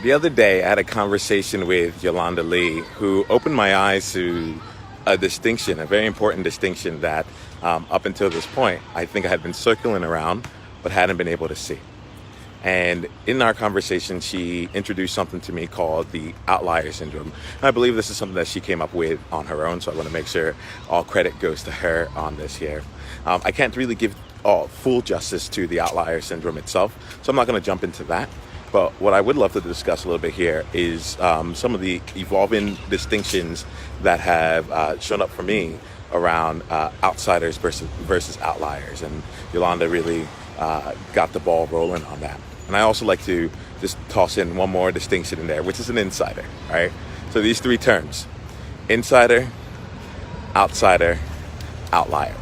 The other day, I had a conversation with Yolanda Lee, who opened my eyes to a distinction, a very important distinction that up until this point, I think I had been circling around, but hadn't been able to see. And in our conversation, she introduced something to me called the Outlier Syndrome. And I believe this is something that she came up with on her own, so I want to make sure all credit goes to her on this here. I can't really give full justice to the Outlier Syndrome itself, so I'm not going to jump into that. But what I would love to discuss a little bit here is some of the evolving distinctions that have shown up for me around outsiders versus outliers. And Yolanda really got the ball rolling on that. And I also like to just toss in one more distinction in there, which is an insider, right? So these three terms: insider, outsider, outlier.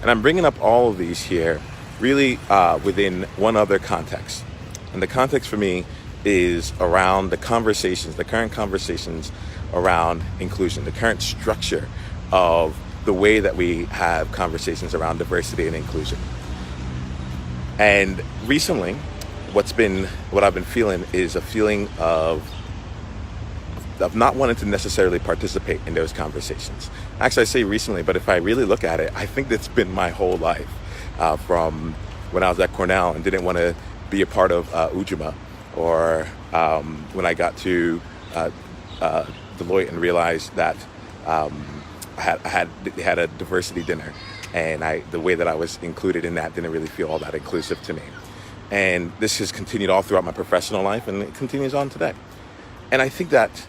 And I'm bringing up all of these here really within one other context. And the context for me is around the current conversations around inclusion, the current structure of the way that we have conversations around diversity and inclusion. And recently, what I've been feeling is a feeling of not wanting to necessarily participate in those conversations. Actually, I say recently, but if I really look at it, I think that's been my whole life from when I was at Cornell and didn't want to be a part of Ujima, or when I got to Deloitte and realized that I had a diversity dinner, and the way that I was included in that didn't really feel all that inclusive to me. And this has continued all throughout my professional life, and it continues on today. And I think that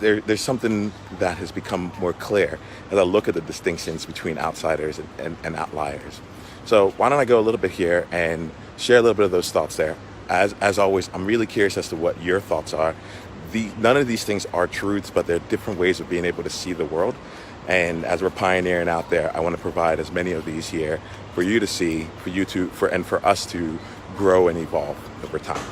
there's something that has become more clear as I look at the distinctions between outsiders and outliers. So why don't I go a little bit here and share a little bit of those thoughts there. As always, I'm really curious as to what your thoughts are. None of these things are truths, but they're different ways of being able to see the world. And as we're pioneering out there, I want to provide as many of these here for you to see, and for us to grow and evolve over time.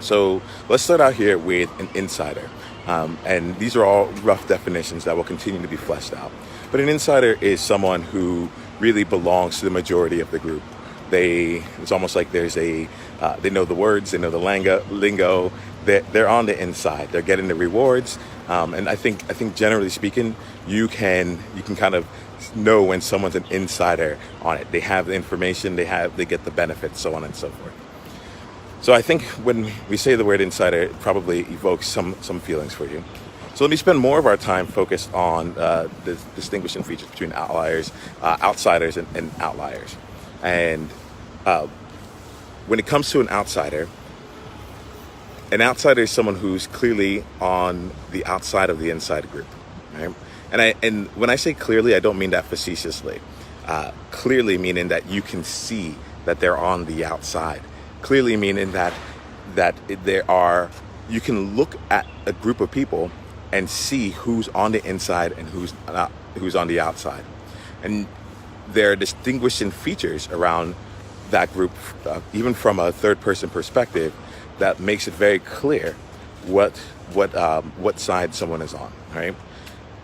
So let's start out here with an insider. And these are all rough definitions that will continue to be fleshed out. But an insider is someone who really belongs to the majority of the group. It's almost like they know the words, they know the lingo. They're on the inside. They're getting the rewards, and I think generally speaking, you can kind of know when someone's an insider on it. They have the information, they get the benefits, so on and so forth. So I think when we say the word insider, it probably evokes some feelings for you. So let me spend more of our time focused on the distinguishing features between outsiders and outliers. And when it comes to an outsider is someone who's clearly on the outside of the inside group, right? And when I say clearly, I don't mean that facetiously. Clearly meaning that you can see that they're on the outside. Clearly meaning that you can look at a group of people and see who's on the inside and who's on the outside. And there are distinguishing features around that group, even from a third-person perspective, that makes it very clear what side someone is on. Right?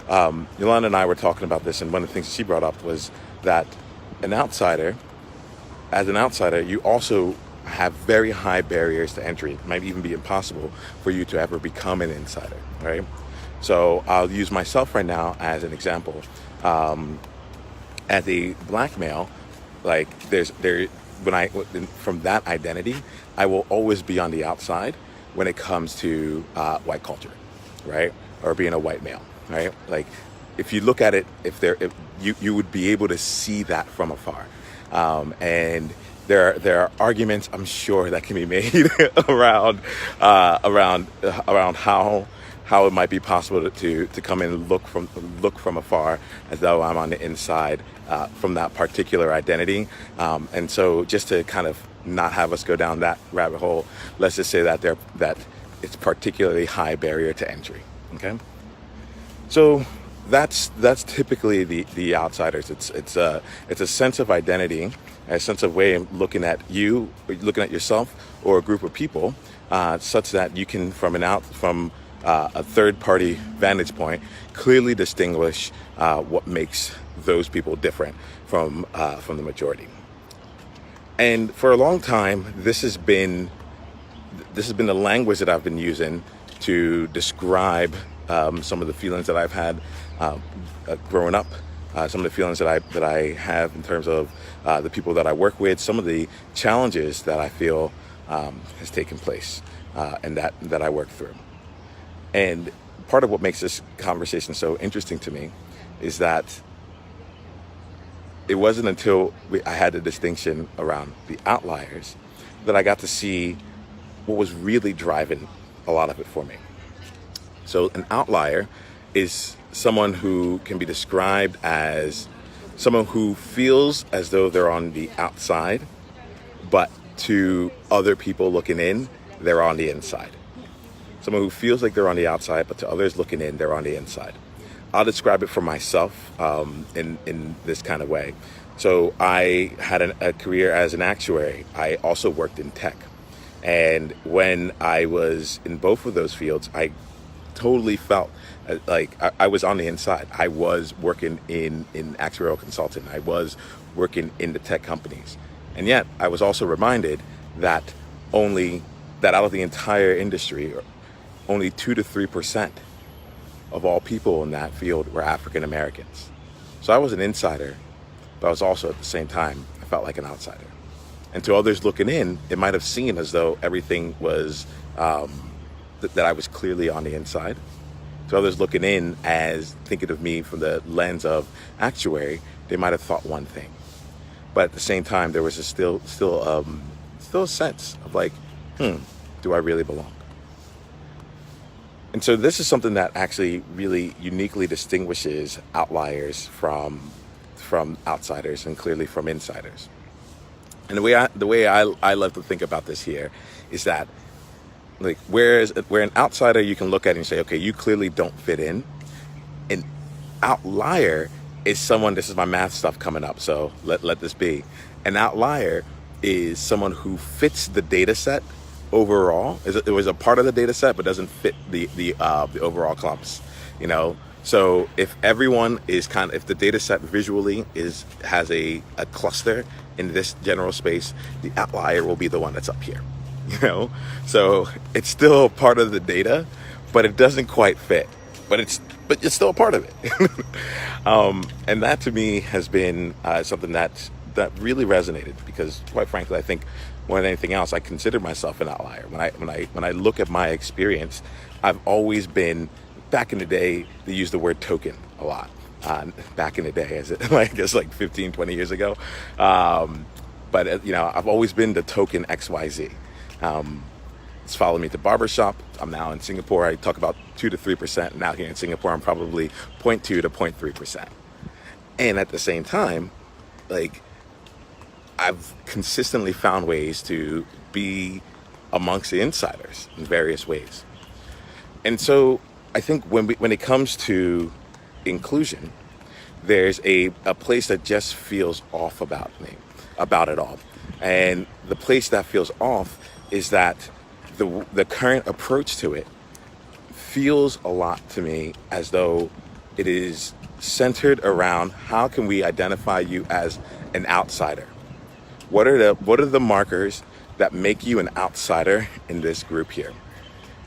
Yolanda and I were talking about this, and one of the things she brought up was that as an outsider, you also have very high barriers to entry. It might even be impossible for you to ever become an insider. Right? So I'll use myself right now as an example. As a black male, from that identity, I will always be on the outside when it comes to white culture, right? Or being a white male, right? Like, if you look at it, you would be able to see that from afar, and there are arguments, I'm sure, that can be made around how it might be possible to come in and look from afar as though I'm on the inside from that particular identity. And so just to kind of not have us go down that rabbit hole, let's just say that it's particularly high barrier to entry. Okay, so that's typically the outsiders. It's a sense of identity, a sense of way of looking at you, looking at yourself or a group of people, such that you can from a third-party vantage point clearly distinguish what makes those people different from the majority. And for a long time, this has been this has been the language that I've been using to describe some of the feelings that I've had growing up, some of the feelings that I have in terms of the people that I work with, some of the challenges that I feel has taken place and that I work through. And part of what makes this conversation so interesting to me is that it wasn't until I had the distinction around the outliers that I got to see what was really driving a lot of it for me. So an outlier is someone who can be described as someone who feels as though they're on the outside, but to other people looking in, they're on the inside. Someone who feels like they're on the outside, but to others looking in, they're on the inside. I'll describe it for myself in this kind of way. So I had a career as an actuary. I also worked in tech. And when I was in both of those fields, I totally felt like I was on the inside. I was working in actuarial consulting. I was working in the tech companies. And yet I was also reminded that out of the entire industry, only 2 to 3% of all people in that field were African Americans. So I was an insider, but I was also at the same time, I felt like an outsider. And to others looking in, it might have seemed as though everything was, that I was clearly on the inside. To others looking in, as thinking of me from the lens of actuary, they might have thought one thing. But at the same time, there was still a sense of like, do I really belong? And so this is something that actually really uniquely distinguishes outliers from outsiders and clearly from insiders. And the way I love to think about this here is that, like, where an outsider you can look at and say, okay, you clearly don't fit in. An outlier is someone, this is my math stuff coming up, so let this be. An outlier is someone who fits the data set overall. It was a part of the data set, but doesn't fit the overall clumps, you know? So if everyone is if the data set visually has a cluster in this general space, the outlier will be the one that's up here, you know? So it's still part of the data, but it doesn't quite fit, but it's still a part of it. And that to me has been something that really resonated, because quite frankly, I think more than anything else, I consider myself an outlier. When I look at my experience, I've always been, back in the day, they used the word token a lot. Back in the day, I guess like 15, 20 years ago. But you know, I've always been the token XYZ. It's followed me to barbershop. I'm now in Singapore. I talk about 2 to 3%. Now here in Singapore, I'm probably 0.2 to 0.3%. And at the same time, like, I've consistently found ways to be amongst the insiders in various ways. And so I think when it comes to inclusion, there's a place that just feels off about it all. And the place that feels off is that the current approach to it feels a lot to me as though it is centered around how can we identify you as an outsider? What are the markers that make you an outsider in this group here?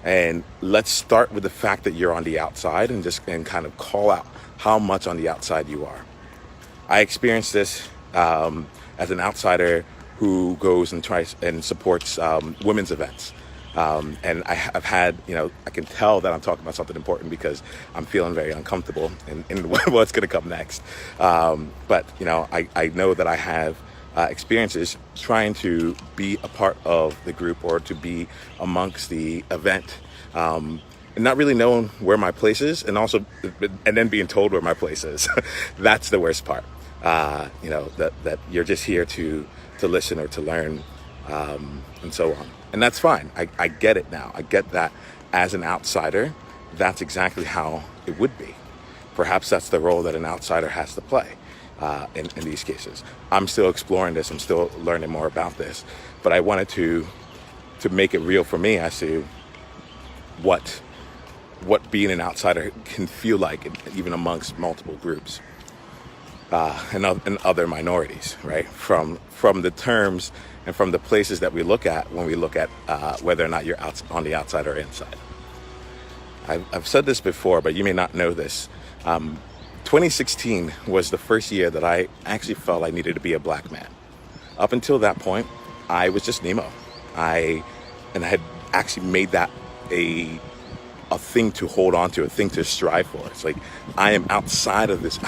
And let's start with the fact that you're on the outside and kind of call out how much on the outside you are. I experienced this as an outsider who goes and tries and supports women's events. And I've had, you know, I can tell that I'm talking about something important because I'm feeling very uncomfortable in what's going to come next. But, you know, I know that I have experiences trying to be a part of the group or to be amongst the event, and not really knowing where my place is, and then being told where my place is. That's the worst part. You know, that you're just here to listen or to learn, and so on. And that's fine. I get it now. I get that as an outsider, that's exactly how it would be. Perhaps that's the role that an outsider has to play. In these cases, I'm still exploring this. I'm still learning more about this, but I wanted to make it real for me as to what being an outsider can feel like, even amongst multiple groups. and other minorities, right? From the terms and from the places that we look at when we look at whether or not you're on the outside or inside. I've said this before, but you may not know this. 2016 was the first year that I actually felt I needed to be a black man. Up until that point, I was just Nemo. I had actually made that a thing to hold on to, a thing to strive for. It's like I am outside of this.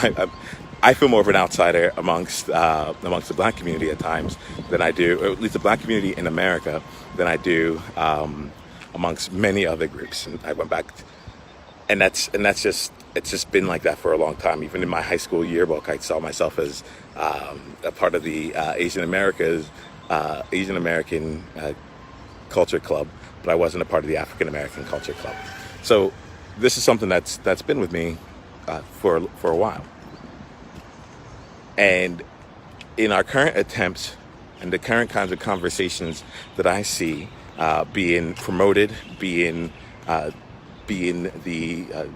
I feel more of an outsider amongst the black community at times than I do, or at least the black community in America, than I do amongst many other groups. And I went back, and that's just, it's just been like that for a long time. Even in my high school yearbook, I saw myself as a part of the Asian American culture club, but I wasn't a part of the African American culture club. So this is something that's been with me for a while. And in our current attempts and the current kinds of conversations that I see being promoted, being the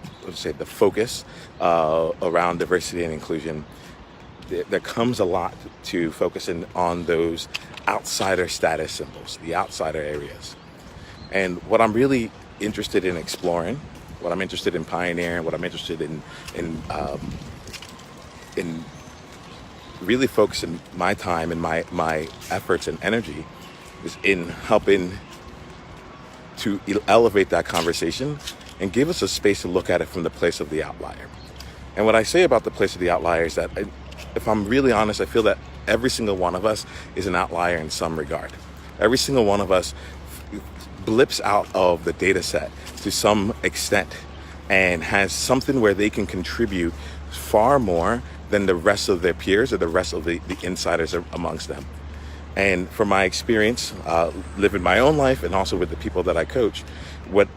focus around diversity and inclusion, there comes a lot to focusing on those outsider status symbols, the outsider areas. And what I'm really interested in exploring, what I'm interested in pioneering, what I'm interested in really focusing my time and my efforts and energy is in helping to elevate that conversation and give us a space to look at it from the place of the outlier. And what I say about the place of the outlier is that, if I'm really honest, I feel that every single one of us is an outlier in some regard. Every single one of us blips out of the data set to some extent and has something where they can contribute far more than the rest of their peers or the rest of the insiders amongst them. And from my experience, living my own life and also with the people that I coach, what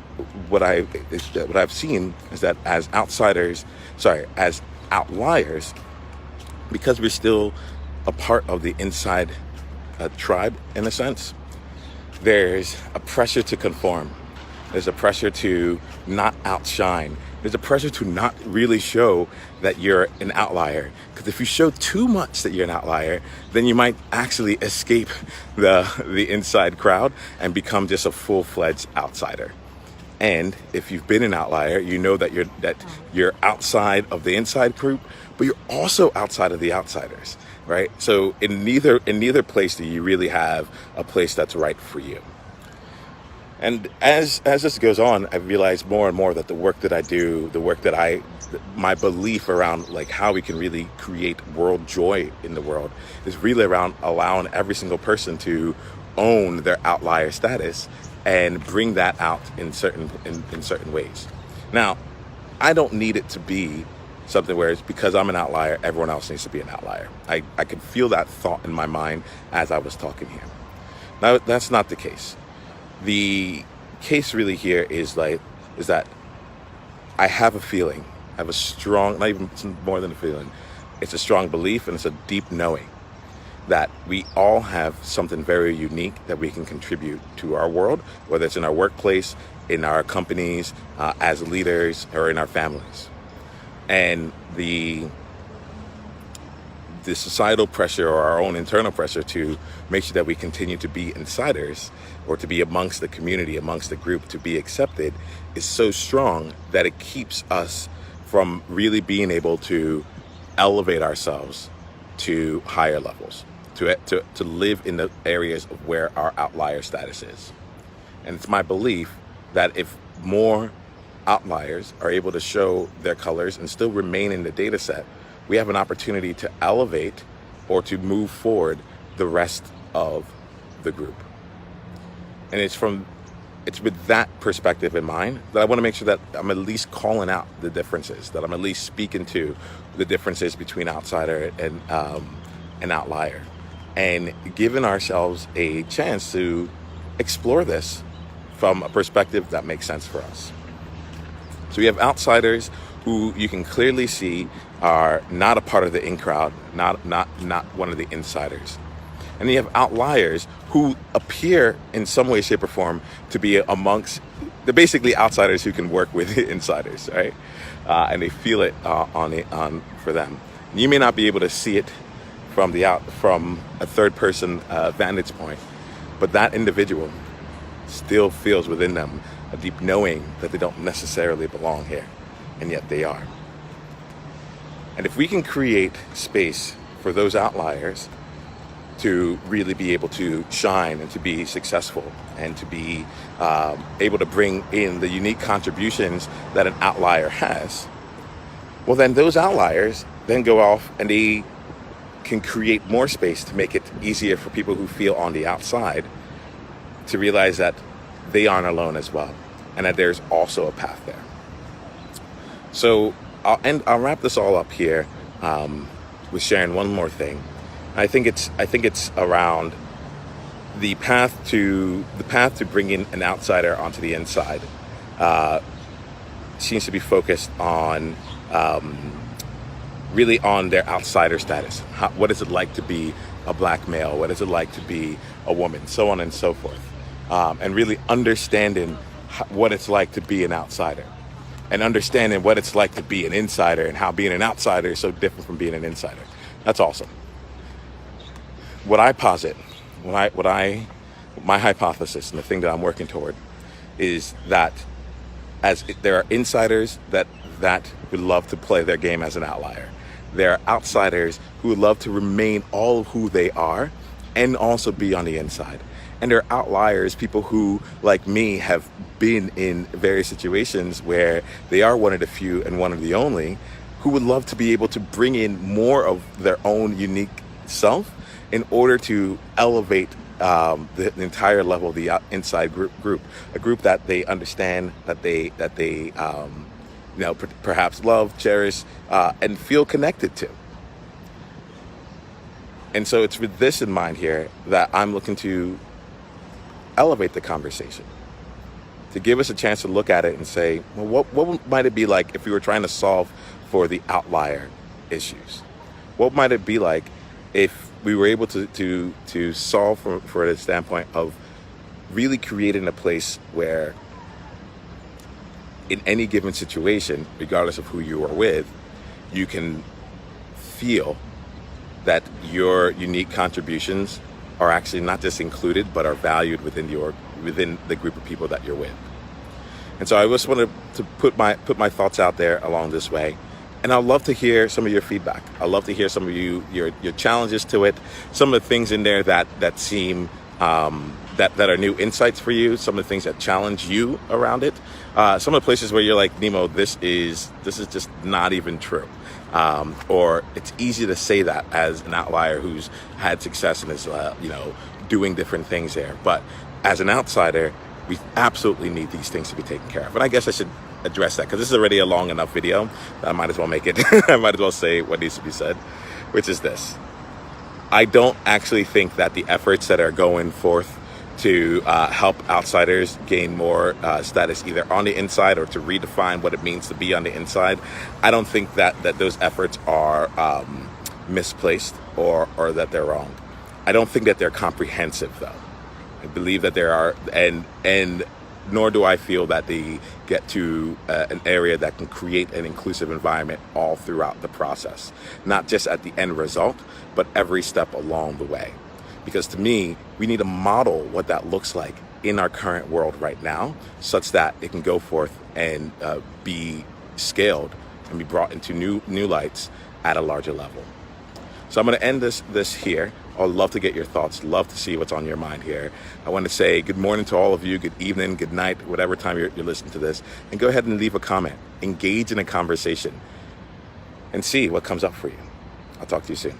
I've seen is that as outliers, because we're still a part of the inside tribe in a sense, there's a pressure to conform. There's a pressure to not outshine. There's a pressure to not really show that you're an outlier. Because if you show too much that you're an outlier, then you might actually escape the inside crowd and become just a full-fledged outsider. And if you've been an outlier, you know that you're outside of the inside group, but you're also outside of the outsiders, right? So in neither place do you really have a place that's right for you. And as this goes on, I realize more and more that the work that I do, my belief around like how we can really create world joy in the world is really around allowing every single person to own their outlier status and bring that out in certain ways. Now, I don't need it to be something where it's because I'm an outlier, everyone else needs to be an outlier. I could feel that thought in my mind as I was talking here. Now, that's not the case. The case really here is that I have a feeling, I have a strong, not even more than a feeling, it's a strong belief and it's a deep knowing that we all have something very unique that we can contribute to our world, whether it's in our workplace, in our companies, as leaders, or in our families. And the societal pressure or our own internal pressure to make sure that we continue to be insiders or to be amongst the community, amongst the group, to be accepted is so strong that it keeps us from really being able to elevate ourselves to higher levels, to live in the areas of where our outlier status is. And it's my belief that if more outliers are able to show their colors and still remain in the data set, we have an opportunity to elevate or to move forward the rest of the group. And it's with that perspective in mind that I want to make sure that I'm at least calling out the differences, that I'm at least speaking to the differences between outsider and an outlier, and giving ourselves a chance to explore this from a perspective that makes sense for us. So we have outsiders who you can clearly see are not a part of the in crowd, not one of the insiders. And you have outliers who appear in some way, shape, or form to be amongst the basically outsiders who can work with insiders, right? And they feel it on for them. You may not be able to see it from a third person vantage point, but that individual still feels within them a deep knowing that they don't necessarily belong here, and yet they are. And if we can create space for those outliers to really be able to shine and to be successful and to be able to bring in the unique contributions that an outlier has, well, then those outliers then go off and they can create more space to make it easier for people who feel on the outside to realize that they aren't alone as well, and that there's also a path there. So I'll wrap this all up here with sharing one more thing. I think it's around the path to bringing an outsider onto the inside. Seems to be focused on really on their outsider status. What is it like to be a black male? What is it like to be a woman? So on and so forth. And really understanding what it's like to be an outsider, and understanding what it's like to be an insider, and how being an outsider is so different from being an insider. That's awesome. What I posit, my hypothesis, and the thing that I'm working toward, is that there are insiders that would love to play their game as an outlier. There are outsiders who would love to remain all of who they are and also be on the inside. And there are outliers, people who, like me, have been in various situations where they are one of the few and one of the only, who would love to be able to bring in more of their own unique self in order to elevate the entire level of the inside group, a group that they understand, that they perhaps love, cherish, and feel connected to. And so it's with this in mind here that I'm looking to elevate the conversation, to give us a chance to look at it and say, well, what might it be like if we were trying to solve for the outlier issues? What might it be like if we were able to solve for the standpoint of really creating a place where in any given situation, regardless of who you are with, you can feel that your unique contributions are actually not just included, but are valued within the group of people that you're with. And so I just wanted to put my thoughts out there along this way. And I'd love to hear some of your feedback. I'd love to hear some of your challenges to it, some of the things in there that seem that are new insights for you, some of the things that challenge you around it, some of the places where you're like, Nemo, this is just not even true. Or it's easy to say that as an outlier who's had success and is doing different things there. But as an outsider, we absolutely need these things to be taken care of. And I guess I should address that because this is already a long enough video that I might as well make it. I might as well say what needs to be said, which is this. I don't actually think that the efforts that are going forth to help outsiders gain more status either on the inside or to redefine what it means to be on the inside, I don't think that those efforts are misplaced or that they're wrong. I don't think that they're comprehensive, though. I believe that there are, and nor do I feel that they get to an area that can create an inclusive environment all throughout the process, not just at the end result, but every step along the way. Because to me, we need to model what that looks like in our current world right now, such that it can go forth and be scaled and be brought into new lights at a larger level. So I'm going to end this here. I'd love to get your thoughts, love to see what's on your mind here. I want to say good morning to all of you, good evening, good night, whatever time you're listening to this, and go ahead and leave a comment, engage in a conversation, and see what comes up for you. I'll talk to you soon.